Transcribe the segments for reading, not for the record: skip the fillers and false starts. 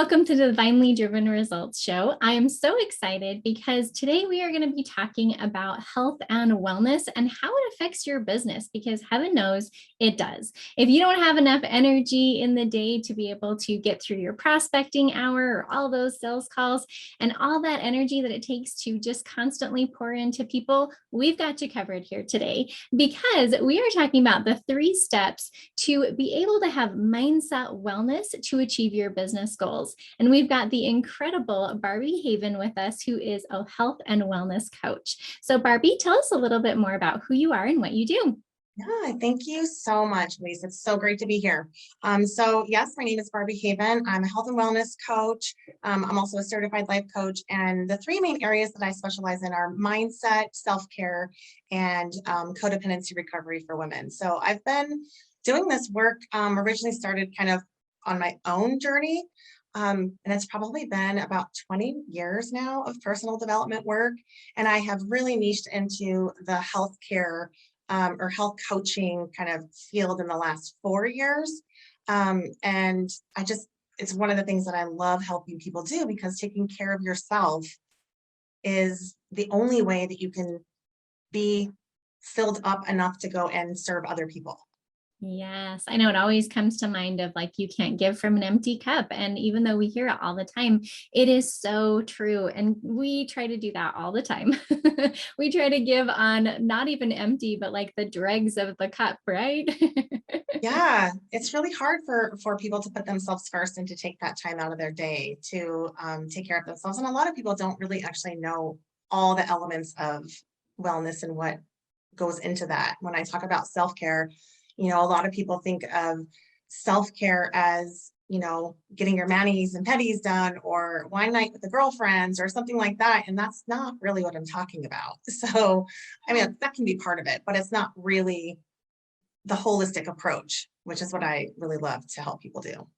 Welcome to the Divinely Driven Results Show. I am so excited because today we are going to be talking about health and wellness and how it affects your business, because heaven knows it does. If you don't have enough energy in the day to be able to get through your prospecting hour or all those sales calls and all that energy that it takes to just constantly pour into people, we've got you covered here today, because we are talking about the 3 steps to be able to have mindset wellness to achieve your business goals. And we've got the incredible Barbie Haven with us, who is a health and wellness coach. So Barbie, tell us a little bit more about who you are and what you do. Yeah, thank you so much, Lisa. It's so great to be here. So yes, my name is Barbie Haven. I'm a health and wellness coach. I'm also a certified life coach. And the 3 main areas that I specialize in are mindset, self-care, and codependency recovery for women. So I've been doing this work, originally started kind of on my own journey. And it's probably been about 20 years now of personal development work. And I have really niched into the healthcare or health coaching kind of field in the last 4 years. And it's one of the things that I love helping people do, because taking care of yourself is the only way that you can be filled up enough to go and serve other people. Yes, I know it always comes to mind of like, you can't give from an empty cup. And even though we hear it all the time, it is so true. And we try to do that all the time. We try to give on not even empty, but like the dregs of the cup, right? Yeah, it's really hard for people to put themselves first and to take that time out of their day to take care of themselves. And a lot of people don't really actually know all the elements of wellness and what goes into that. When I talk about self-care, a lot of people think of self-care as, getting your manis and petties done or wine night with the girlfriends or something like that. And that's not really what I'm talking about. So, I mean, that can be part of it, but it's not really the holistic approach, which is what I really love to help people do.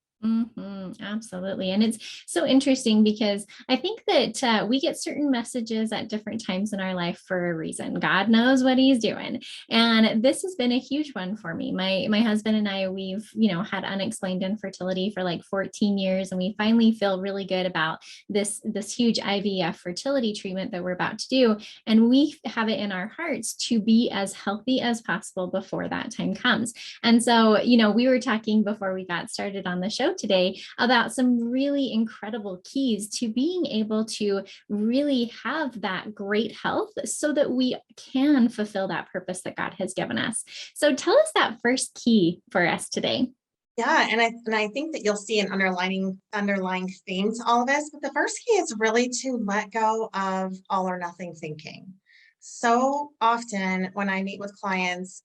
Absolutely. And it's so interesting because I think that we get certain messages at different times in our life for a reason. God knows what he's doing. And this has been a huge one for me. My husband and I, we've, had unexplained infertility for like 14 years. And we finally feel really good about this huge IVF fertility treatment that we're about to do. And we have it in our hearts to be as healthy as possible before that time comes. And so, we were talking before we got started on the show today about some really incredible keys to being able to really have that great health so that we can fulfill that purpose that God has given us. So tell us that first key for us today. Yeah, and I think that you'll see an underlying theme to all of this. But the first key is really to let go of all or nothing thinking. So often when I meet with clients,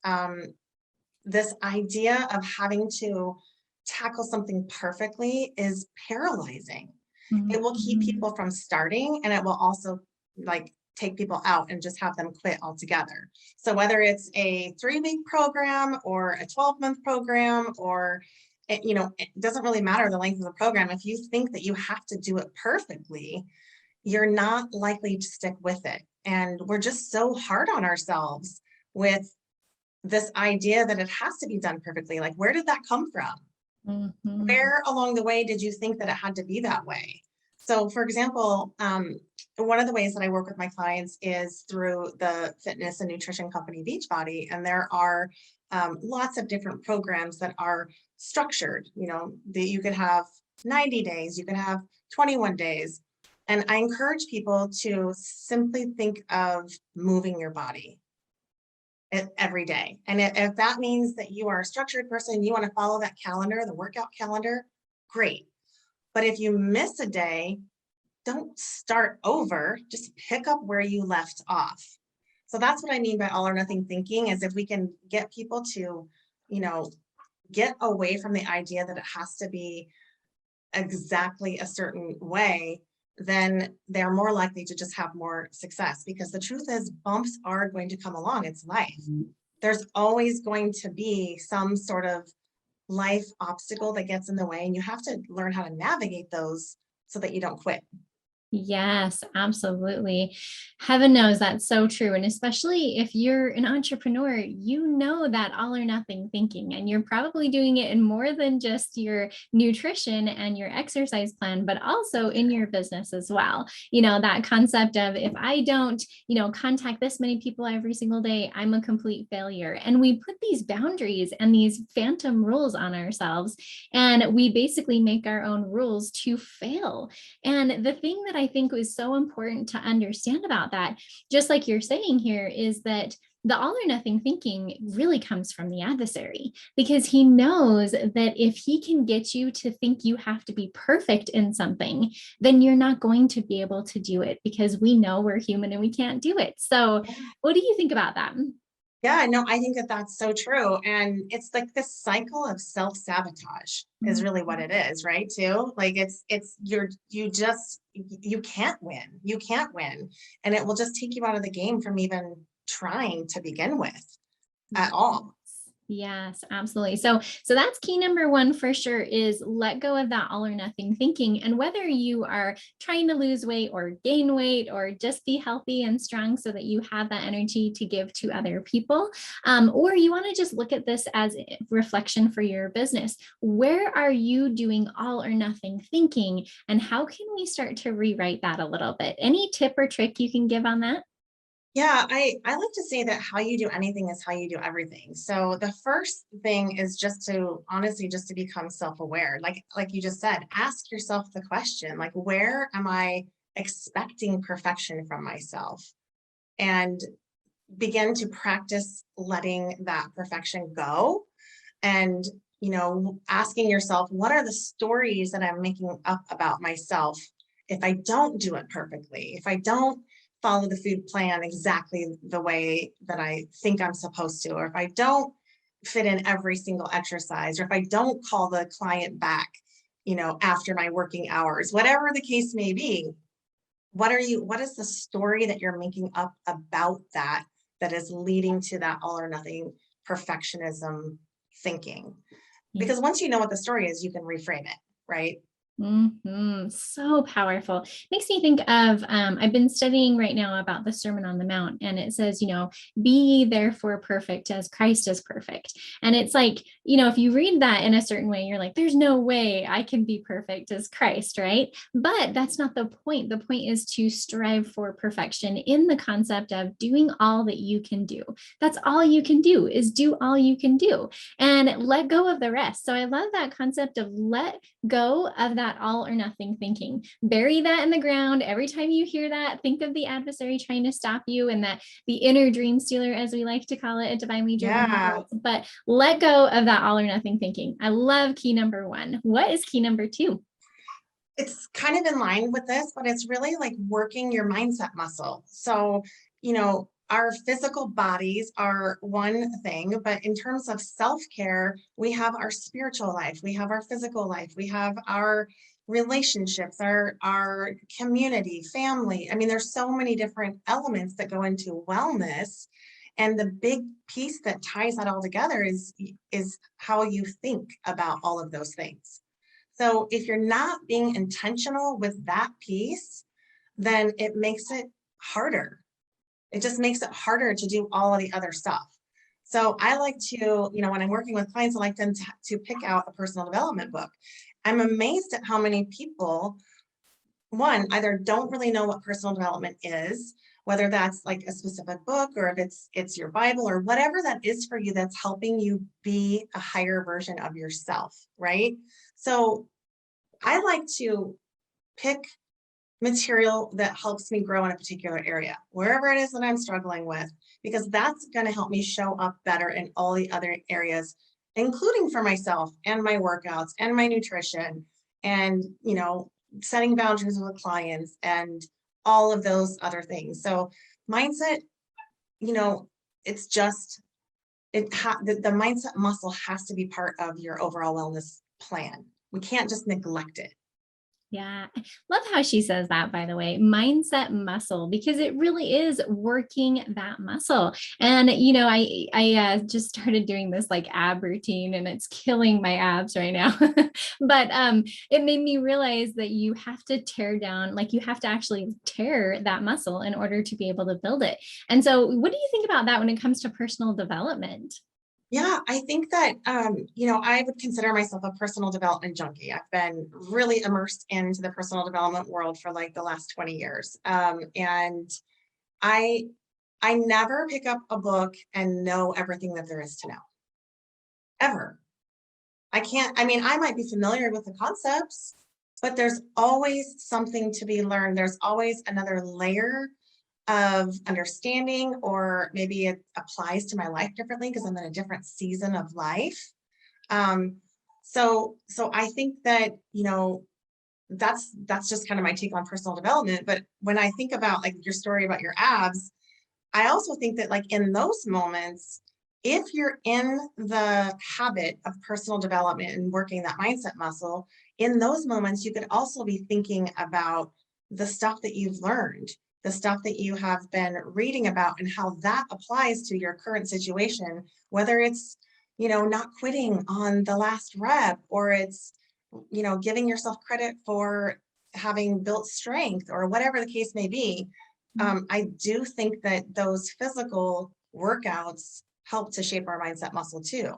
this idea of having to tackle something perfectly is paralyzing. It will keep Mhm. people from starting, and it will also like take people out and just have them quit altogether. So whether it's a 3-week program or a 12-month program, or it doesn't really matter the length of the program. If you think that you have to do it perfectly, you're not likely to stick with it. And we're just so hard on ourselves with this idea that it has to be done perfectly. Like, where did that come from? Mhm. Where along the way did you think that it had to be that way? So, for example, one of the ways that I work with my clients is through the fitness and nutrition company Beachbody, and there are lots of different programs that are structured. That you could have 90 days, you could have 21 days, and I encourage people to simply think of moving your body every day. And if that means that you are a structured person, you want to follow that calendar, the workout calendar, great. But if you miss a day, don't start over, just pick up where you left off. So that's what I mean by all or nothing thinking, is if we can get people to, you know, get away from the idea that it has to be exactly a certain way, then they're more likely to just have more success. Because the truth is, bumps are going to come along. It's life. There's always going to be some sort of life obstacle that gets in the way, and you have to learn how to navigate those so that you don't quit. Yes, absolutely. Heaven knows that's so true. And especially if you're an entrepreneur, you know that all or nothing thinking, and you're probably doing it in more than just your nutrition and your exercise plan, but also in your business as well. That concept of if I don't, contact this many people every single day, I'm a complete failure. And we put these boundaries and these phantom rules on ourselves, and we basically make our own rules to fail. And the thing that I think was so important to understand about that, just like you're saying here, is that the all or nothing thinking really comes from the adversary, because he knows that if he can get you to think you have to be perfect in something, then you're not going to be able to do it, because we know we're human and we can't do it. So, what do you think about that? Yeah, no, I think that that's so true. And it's like this cycle of self-sabotage is really what it is, right? Too. Like you can't win. You can't win. And it will just take you out of the game from even trying to begin with at all. Yes, absolutely. So that's key number one for sure, is let go of that all or nothing thinking. And whether you are trying to lose weight or gain weight or just be healthy and strong so that you have that energy to give to other people, or you want to just look at this as a reflection for your business, where are you doing all or nothing thinking, and how can we start to rewrite that a little bit? Any tip or trick you can give on that? Yeah, I like to say that how you do anything is how you do everything. So the first thing is just to honestly just to become self-aware. Like you just said, ask yourself the question, like, where am I expecting perfection from myself? And begin to practice letting that perfection go, and asking yourself, what are the stories that I'm making up about myself if I don't do it perfectly, if I don't follow the food plan exactly the way that I think I'm supposed to, or if I don't fit in every single exercise, or if I don't call the client back, after my working hours, whatever the case may be. What is the story that you're making up about that is leading to that all or nothing perfectionism thinking? Because once you know what the story is, you can reframe it, right? So powerful. Makes me think of, I've been studying right now about the Sermon on the Mount, and it says, be ye therefore perfect as Christ is perfect. And it's like, if you read that in a certain way, you're like, there's no way I can be perfect as Christ, right? But that's not the point. The point is to strive for perfection in the concept of doing all that you can do. That's all you can do, is do all you can do and let go of the rest. So I love that concept of let go of that all or nothing thinking. Bury that in the ground. Every time you hear that, think of the adversary trying to stop you, and that the inner dream stealer, as we like to call it, a divinely driven Yeah. result. But let go of that all or nothing thinking. I love key number one. What is key number two? It's kind of in line with this, but it's really like working your mindset muscle. So, our physical bodies are one thing, but in terms of self-care, we have our spiritual life, we have our physical life, we have our relationships, our community, family. I mean, there's so many different elements that go into wellness. And the big piece that ties that all together is how you think about all of those things. So if you're not being intentional with that piece, then it makes it harder. It just makes it harder to do all of the other stuff. So I like to, when I'm working with clients, I like them to pick out a personal development book. I'm amazed at how many people, one, either don't really know what personal development is, whether that's like a specific book, or if it's your Bible or whatever that is for you that's helping you be a higher version of yourself, right? So I like to pick material that helps me grow in a particular area, wherever it is that I'm struggling with, because that's going to help me show up better in all the other areas, including for myself and my workouts and my nutrition and, setting boundaries with clients and all of those other things. So mindset, it's just, the mindset muscle has to be part of your overall wellness plan. We can't just neglect it. Yeah. Love how she says that, by the way, mindset muscle, because it really is working that muscle. And, I just started doing this like ab routine and it's killing my abs right now. But it made me realize that you have to tear down, like you have to actually tear that muscle in order to be able to build it. And so what do you think about that when it comes to personal development? Yeah, I think that, I would consider myself a personal development junkie. I've been really immersed into the personal development world for like the last 20 years. And I, I never pick up a book and know everything that there is to know, ever. I can't, I mean, I might be familiar with the concepts, but there's always something to be learned. There's always another layer of understanding, or maybe it applies to my life differently because I'm in a different season of life. Um, so I think that, that's just kind of my take on personal development. But when I think about like your story about your abs, I also think that like in those moments, if you're in the habit of personal development and working that mindset muscle, in those moments, you could also be thinking about the stuff that you've learned, the stuff that you have been reading about, and how that applies to your current situation, whether it's, not quitting on the last rep, or it's, giving yourself credit for having built strength, or whatever the case may be. I do think that those physical workouts help to shape our mindset muscle too.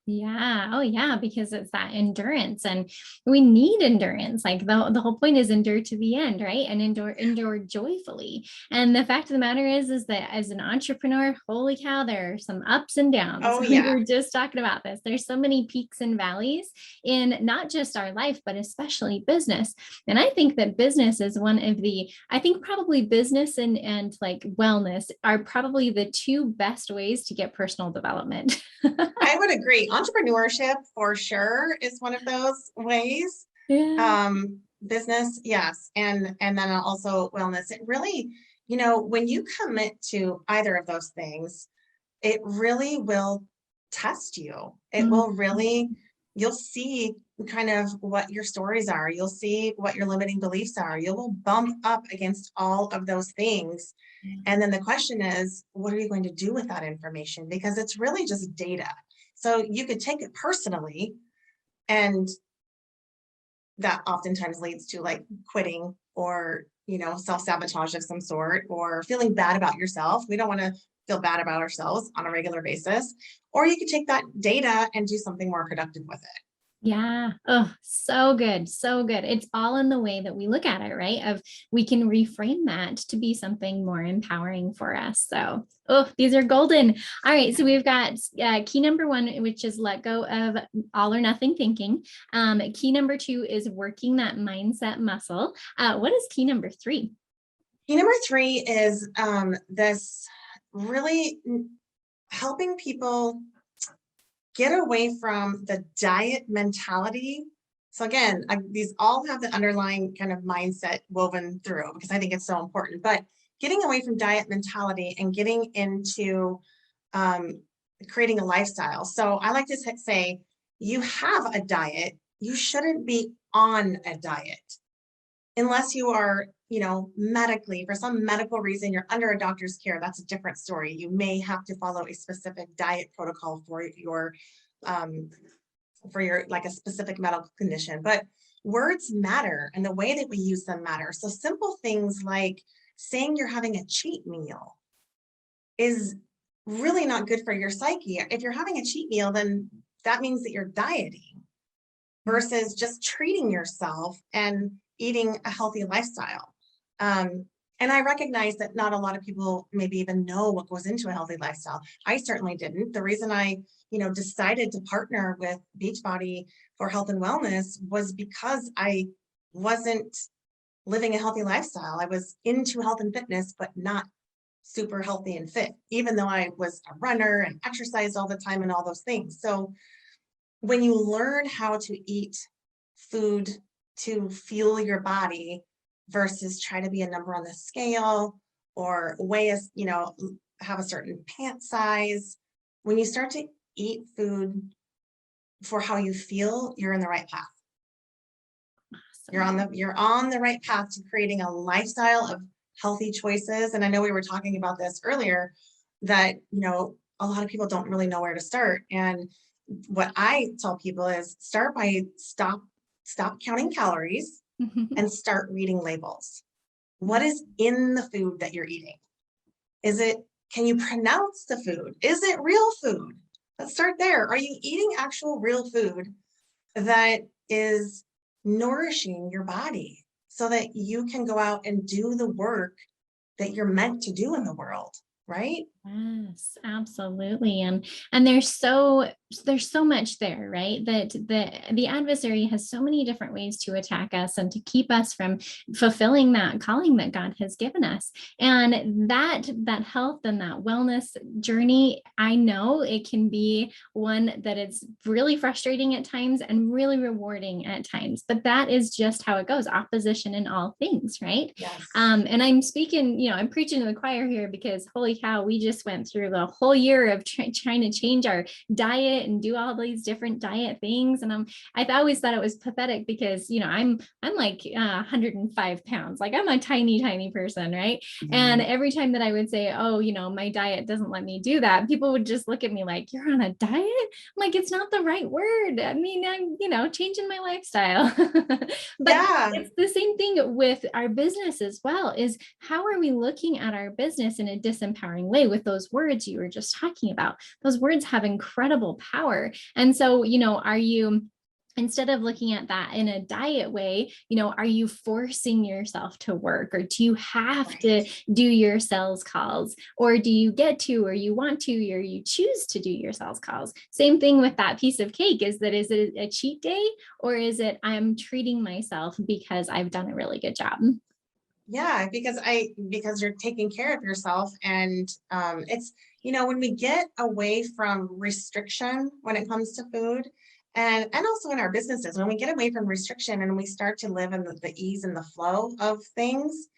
Yeah. Oh, yeah. Because it's that endurance, and we need endurance. Like the whole point is endure to the end, right? And endure joyfully. And the fact of the matter is that as an entrepreneur, holy cow, there are some ups and downs. Oh We yeah. were just talking about this. There's so many peaks and valleys in not just our life, but especially business. And I think that business is I think probably business and like wellness are probably the two best ways to get personal development. I would agree. Entrepreneurship for sure is one of those ways. Yeah. Business, yes. And then also wellness. It really, when you commit to either of those things, it really will test you. It will really, you'll see kind of what your stories are. You'll see what your limiting beliefs are. You will bump up against all of those things. And then the question is, what are you going to do with that information? Because it's really just data. So you could take it personally, and that oftentimes leads to like quitting, or, self-sabotage of some sort, or feeling bad about yourself. We don't want to feel bad about ourselves on a regular basis. Or you could take that data and do something more productive with it. Yeah. Oh, so good. So good. It's all in the way that we look at it, right? Of we can reframe that to be something more empowering for us. So, oh, these are golden. All right. So we've got key number one, which is let go of all or nothing thinking. Key number two is working that mindset muscle. What is key number three? Key number three is this really helping people get away from the diet mentality. So again, these all have the underlying kind of mindset woven through, because I think it's so important. But getting away from diet mentality and getting into creating a lifestyle. So I like to say, you have a diet, you shouldn't be on a diet unless you are, medically, for some medical reason, you're under a doctor's care. That's a different story. You may have to follow a specific diet protocol um, for your, like a specific medical condition. But words matter, and the way that we use them matter. So simple things like saying you're having a cheat meal is really not good for your psyche. If you're having a cheat meal, then that means that you're dieting versus just treating yourself and eating a healthy lifestyle. And I recognize that not a lot of people maybe even know what goes into a healthy lifestyle. I certainly didn't. The reason I, decided to partner with Beachbody for health and wellness was because I wasn't living a healthy lifestyle. I was into health and fitness, but not super healthy and fit, even though I was a runner and exercised all the time and all those things. So when you learn how to eat food to fuel your body versus try to be a number on the scale, or weigh a, have a certain pant size, when you start to eat food for how you feel, you're in the right path. You're on the right path to creating a lifestyle of healthy choices. And I know we were talking about this earlier, that, a lot of people don't really know where to start. And what I tell people is stop counting calories and start reading labels. What is in the food that you're eating? Can you pronounce the food? Is it real food? Let's start there. Are you eating actual real food that is nourishing your body so that you can go out and do the work that you're meant to do in the world, right? Yes, absolutely. And there's so much there, right? That the adversary has so many different ways to attack us and to keep us from fulfilling that calling that God has given us. And that health and that wellness journey, I know it can be one that it's really frustrating at times and really rewarding at times, but that is just how it goes. Opposition in all things, right? Yes. And I'm speaking, I'm preaching to the choir here, because holy cow, we just went through the whole year of trying to change our diet and do all these different diet things. And I always thought it was pathetic because, I'm like 105 pounds, like I'm a tiny person, right? Mm-hmm. And every time that I would say, oh, my diet doesn't let me do that, people would just look at me like, you're on a diet? I'm like, it's not the right word. I mean, I'm, changing my lifestyle. But yeah, it's the same thing with our business as well, is how are we looking at our business in a disempowering way with those words you were just talking about? Those words have incredible power. And so, are you, instead of looking at that in a diet way, are you forcing yourself to work, or do you have to do your sales calls, or do you get to, or you want to, or you choose to do your sales calls? Same thing with that piece of cake. Is it a cheat day, or is it I'm treating myself because I've done a really good job? Yeah, because you're taking care of yourself. And it's, when we get away from restriction when it comes to food, and also in our businesses, when we get away from restriction and we start to live in the ease and the flow of things,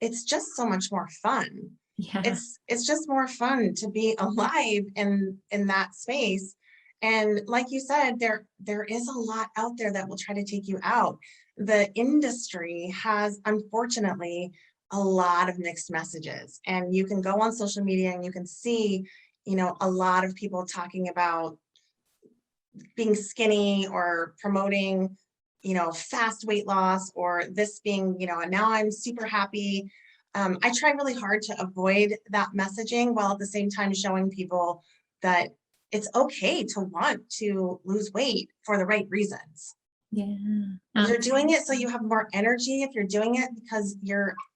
it's just so much more fun. Yeah. It's just more fun to be alive in that space. And like you said, there is a lot out there that will try to take you out. The industry has, unfortunately, a lot of mixed messages, and you can go on social media and you can see, a lot of people talking about being skinny or promoting, fast weight loss, or this being, now I'm super happy. I try really hard to avoid that messaging, while at the same time showing people that it's okay to want to lose weight for the right reasons. Yeah. If you're doing it so you have more energy, if you're doing it because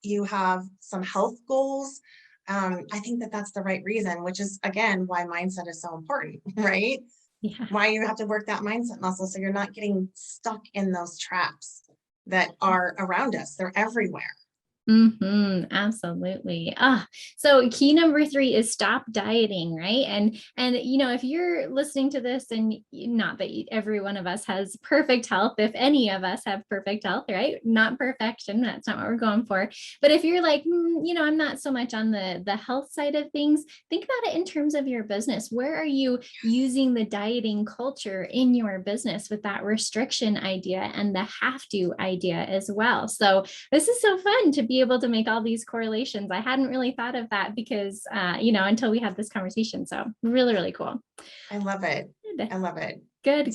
you have some health goals, I think that's the right reason, which is, again, why mindset is so important, right? Yeah. Why you have to work that mindset muscle, so you're not getting stuck in those traps that are around us. They're everywhere. Absolutely. So key number 3 is stop dieting, right? And if you're listening to this, and not that every one of us has perfect health, if any of us have perfect health, right? Not perfection, that's not what we're going for. But if you're like, I'm not so much on the health side of things, think about it in terms of your business. Where are you using the dieting culture in your business with that restriction idea and the have to idea as well? So this is so fun to be able to make all these correlations. I hadn't really thought of that because, until we had this conversation. So really, really cool. I love it. I love it. Good.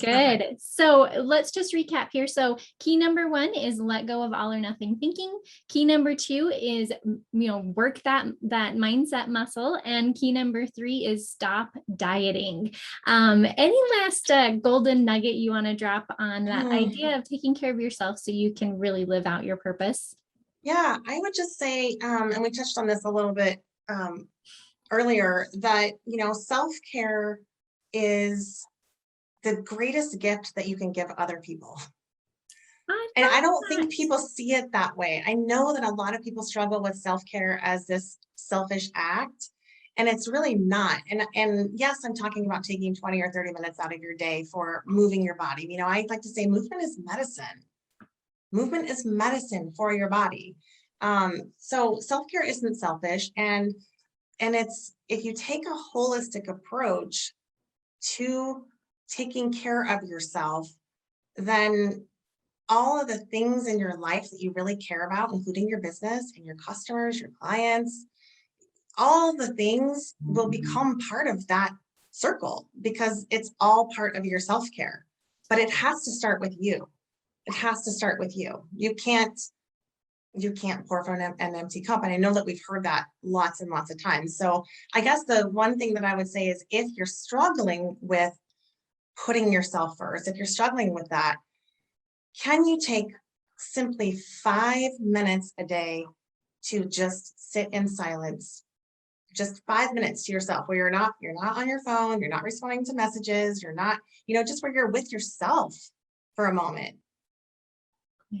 So let's just recap here. So key number 1 is let go of all or nothing thinking. Key number 2 is, work that mindset muscle. And key number 3 is stop dieting. Any last golden nugget you want to drop on that idea of taking care of yourself so you can really live out your purpose? Yeah, I would just say, and we touched on this a little bit earlier, that, self-care is the greatest gift that you can give other people. And I don't think people see it that way. I know that a lot of people struggle with self-care as this selfish act, and it's really not. And yes, I'm talking about taking 20 or 30 minutes out of your day for moving your body. I like to say movement is medicine. Movement is medicine for your body. So self-care isn't selfish. And it's, if you take a holistic approach to taking care of yourself, then all of the things in your life that you really care about, including your business and your customers, your clients, all the things will become part of that circle because it's all part of your self-care. But it has to start with you. It has to start with you. You can't pour from an empty cup. And I know that we've heard that lots and lots of times. So I guess the one thing that I would say is if you're struggling with putting yourself first, if you're struggling with that, can you take simply 5 minutes a day to just sit in silence? Just 5 minutes to yourself where you're not on your phone, you're not responding to messages, you're not, just where you're with yourself for a moment. Yeah.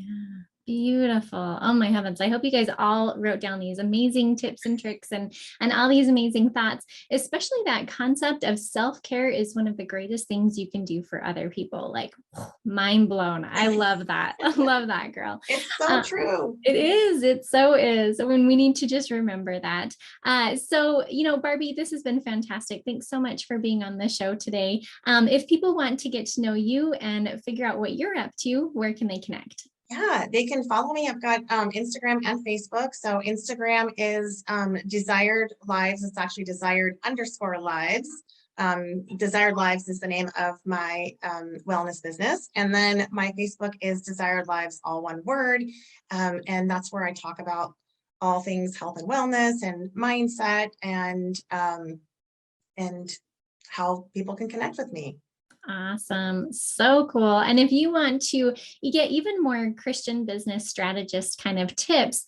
Beautiful. Oh my heavens. I hope you guys all wrote down these amazing tips and tricks and all these amazing thoughts, especially that concept of self-care is one of the greatest things you can do for other people. Like mind blown. I love that. I love that, girl. It's so true. It is. It so is. When we need to just remember that. So, Barbie, this has been fantastic. Thanks so much for being on the show today. If people want to get to know you and figure out what you're up to, where can they connect? Yeah, they can follow me. I've got Instagram and Facebook. So Instagram is Desired Lives. It's actually Desired_Lives. Desired Lives is the name of my wellness business. And then my Facebook is Desired Lives, all one word. And that's where I talk about all things health and wellness and mindset and how people can connect with me. Awesome. So cool. And if you want to get even more Christian business strategist kind of tips,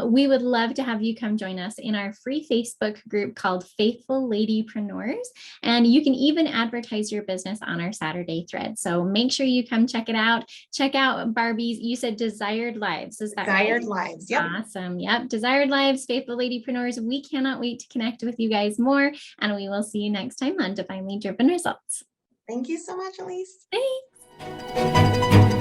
we would love to have you come join us in our free Facebook group called Faithful Ladypreneurs. And you can even advertise your business on our Saturday thread. So make sure you come check it out. Check out Barbie's, you said Desired Lives. Is that Desired right? Lives. Yep. Awesome. Yep. Desired Lives, Faithful Ladypreneurs. We cannot wait to connect with you guys more. And we will see you next time on Divinely Driven Results. Thank you so much, Elise. Thanks.